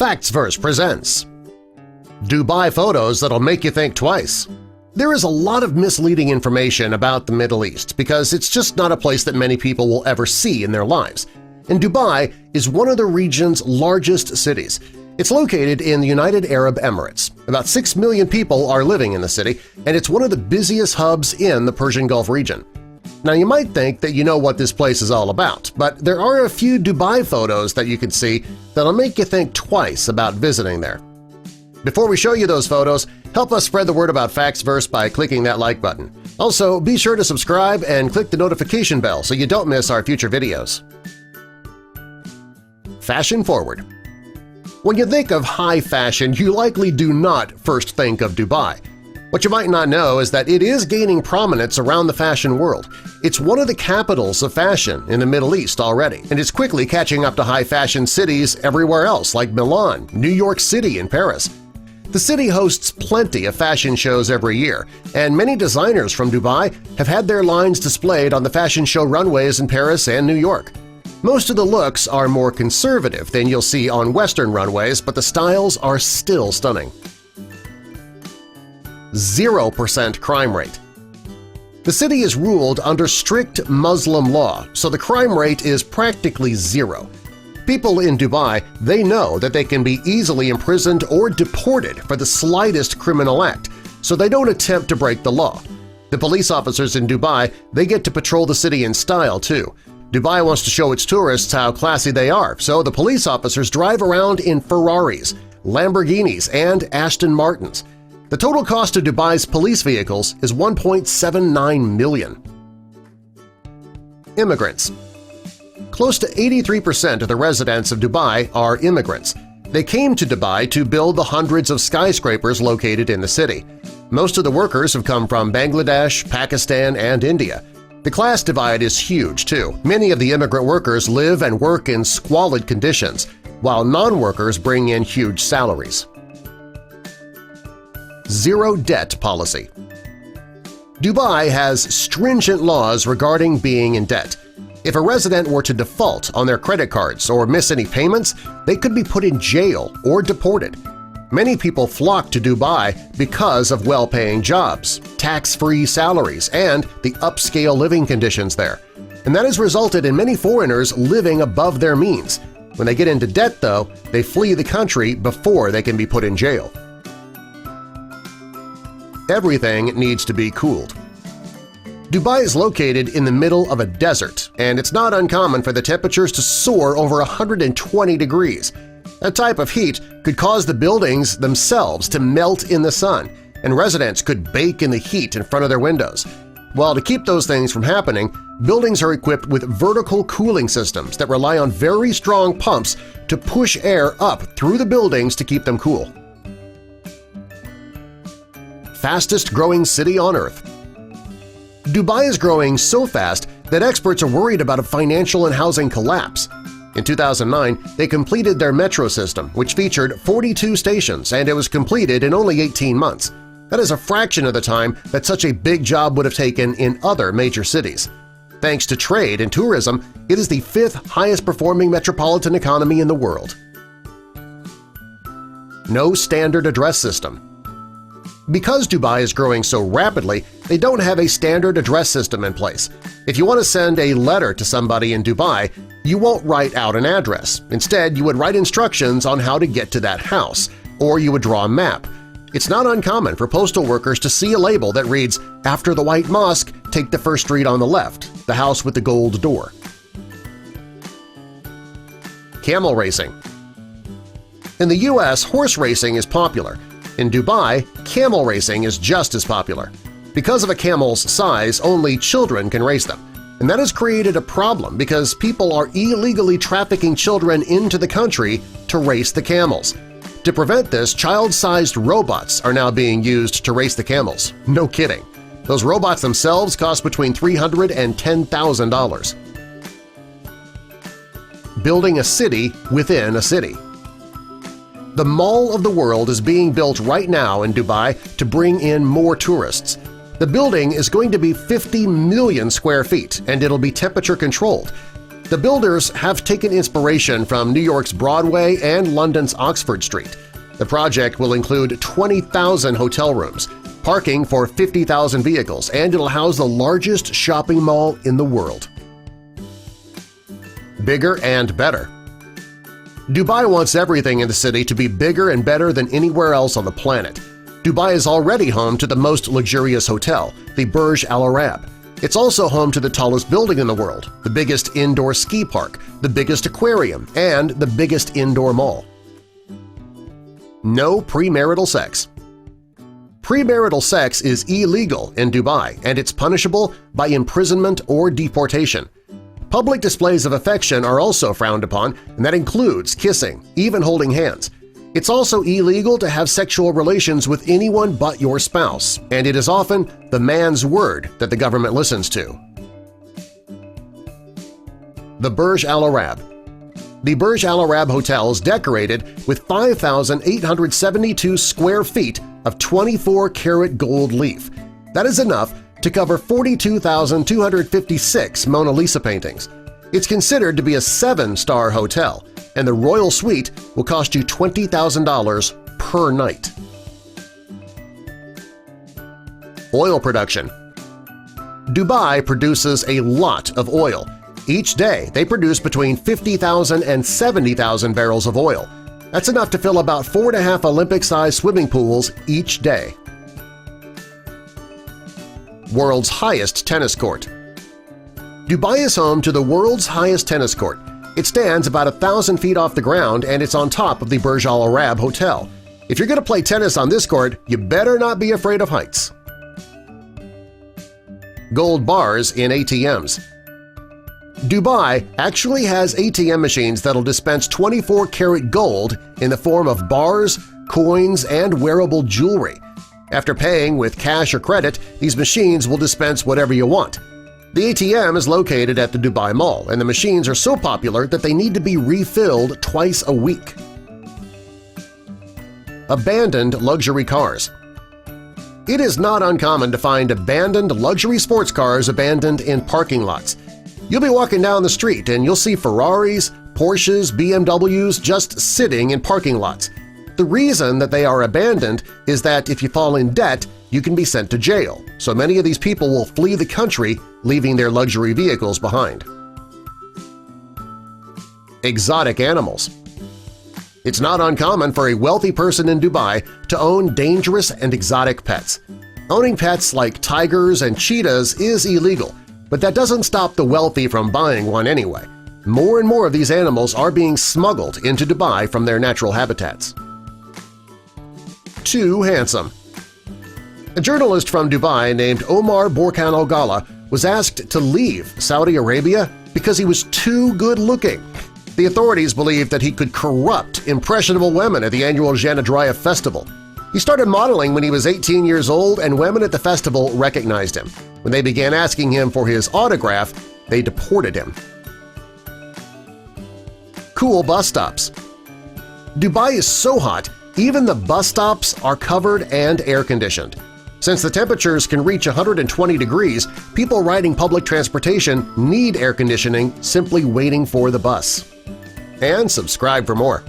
FactsVerse presents Dubai Photos That'll Make You Think Twice. There is a lot of misleading information about the Middle East because it's just not a place that many people will ever see in their lives. And Dubai is one of the region's largest cities. It's located in the United Arab Emirates. About 6 million people are living in the city, and it's one of the busiest hubs in the Persian Gulf region. Now, you might think that you know what this place is all about, but there are a few Dubai photos that you can see that'll make you think twice about visiting there. Before we show you those photos, help us spread the word about FactsVerse by clicking that like button. Also, be sure to subscribe and click the notification bell so you don't miss our future videos. Fashion forward. When you think of high fashion, you likely do not first think of Dubai. What you might not know is that it is gaining prominence around the fashion world. It's one of the capitals of fashion in the Middle East already, and it's quickly catching up to high-fashion cities everywhere else like Milan, New York City, and Paris. The city hosts plenty of fashion shows every year, and many designers from Dubai have had their lines displayed on the fashion show runways in Paris and New York. Most of the looks are more conservative than you'll see on Western runways, but the styles are still stunning. 0% crime rate. The city is ruled under strict Muslim law, so the crime rate is practically zero. People in Dubai, they know that they can be easily imprisoned or deported for the slightest criminal act, so they don't attempt to break the law. The police officers in Dubai, they get to patrol the city in style too. Dubai wants to show its tourists how classy they are, so the police officers drive around in Ferraris, Lamborghinis, and Aston Martins. The total cost of Dubai's police vehicles is $1.79 million. Immigrants. Close to 83% of the residents of Dubai are immigrants. They came to Dubai to build the hundreds of skyscrapers located in the city. Most of the workers have come from Bangladesh, Pakistan, and India. The class divide is huge, too. Many of the immigrant workers live and work in squalid conditions, while non-workers bring in huge salaries. Zero-debt policy. Dubai has stringent laws regarding being in debt. If a resident were to default on their credit cards or miss any payments, they could be put in jail or deported. Many people flock to Dubai because of well-paying jobs, tax-free salaries, and the upscale living conditions there. And that has resulted in many foreigners living above their means. When they get into debt, though, they flee the country before they can be put in jail. Everything needs to be cooled. Dubai is located in the middle of a desert, and it's not uncommon for the temperatures to soar over 120 degrees. That type of heat could cause the buildings themselves to melt in the sun, and residents could bake in the heat in front of their windows. While to keep those things from happening, buildings are equipped with vertical cooling systems that rely on very strong pumps to push air up through the buildings to keep them cool. Fastest-growing city on Earth. Dubai is growing so fast that experts are worried about a financial and housing collapse. In 2009, they completed their metro system, which featured 42 stations, and it was completed in only 18 months. That is a fraction of the time that such a big job would have taken in other major cities. Thanks to trade and tourism, it is the 5th highest-performing metropolitan economy in the world. No standard address system. Because Dubai is growing so rapidly, they don't have a standard address system in place. If you want to send a letter to somebody in Dubai, you won't write out an address. Instead, you would write instructions on how to get to that house, or you would draw a map. It's not uncommon for postal workers to see a label that reads, "After the White Mosque, take the first street on the left, the house with the gold door." Camel racing. In the U.S., horse racing is popular. In Dubai, camel racing is just as popular. Because of a camel's size, only children can race them. And that has created a problem because people are illegally trafficking children into the country to race the camels. To prevent this, child-sized robots are now being used to race the camels. No kidding. Those robots themselves cost between $300,000 and $10,000. Building a city within a city. The Mall of the World is being built right now in Dubai to bring in more tourists. The building is going to be 50 million square feet, and it'll be temperature-controlled. The builders have taken inspiration from New York's Broadway and London's Oxford Street. The project will include 20,000 hotel rooms, parking for 50,000 vehicles, and it'll house the largest shopping mall in the world. Bigger and better. Dubai wants everything in the city to be bigger and better than anywhere else on the planet. Dubai is already home to the most luxurious hotel, the Burj Al Arab. It's also home to the tallest building in the world, the biggest indoor ski park, the biggest aquarium, and the biggest indoor mall. No premarital sex. Premarital sex is illegal in Dubai, and it's punishable by imprisonment or deportation. Public displays of affection are also frowned upon, and that includes kissing, even holding hands. It's also illegal to have sexual relations with anyone but your spouse, and it is often the man's word that the government listens to. The Burj Al Arab. The Burj Al Arab Hotel is decorated with 5,872 square feet of 24-karat gold leaf. That is enough to cover 42,256 Mona Lisa paintings. It's considered to be a 7-star hotel, and the Royal Suite will cost you $20,000 per night. Oil production. Dubai produces a lot of oil. Each day they produce between 50,000 and 70,000 barrels of oil. That's enough to fill about 4.5 Olympic-sized swimming pools each day. World's highest tennis court. Dubai is home to the world's highest tennis court. It stands about 1,000 feet off the ground and it's on top of the Burj Al Arab Hotel. If you're going to play tennis on this court, you better not be afraid of heights. Gold bars in ATMs. Dubai actually has ATM machines that'll dispense 24-karat gold in the form of bars, coins, and wearable jewelry. After paying with cash or credit, these machines will dispense whatever you want. The ATM is located at the Dubai Mall, and the machines are so popular that they need to be refilled twice a week. Abandoned luxury cars. It is not uncommon to find abandoned luxury sports cars abandoned in parking lots. You'll be walking down the street and you'll see Ferraris, Porsches, BMWs just sitting in parking lots. The reason that they are abandoned is that if you fall in debt, you can be sent to jail, so many of these people will flee the country, leaving their luxury vehicles behind. Exotic animals. It's not uncommon for a wealthy person in Dubai to own dangerous and exotic pets. Owning pets like tigers and cheetahs is illegal, but that doesn't stop the wealthy from buying one anyway. More and more of these animals are being smuggled into Dubai from their natural habitats. Too handsome. A journalist from Dubai named Omar Borkan Al-Ghala was asked to leave Saudi Arabia because he was too good-looking. The authorities believed that he could corrupt impressionable women at the annual Janadraya festival. He started modeling when he was 18 years old, and women at the festival recognized him. When they began asking him for his autograph, they deported him. Cool bus stops. Dubai is so hot, even the bus stops are covered and air-conditioned. Since the temperatures can reach 120 degrees, people riding public transportation need air conditioning simply waiting for the bus. And subscribe for more.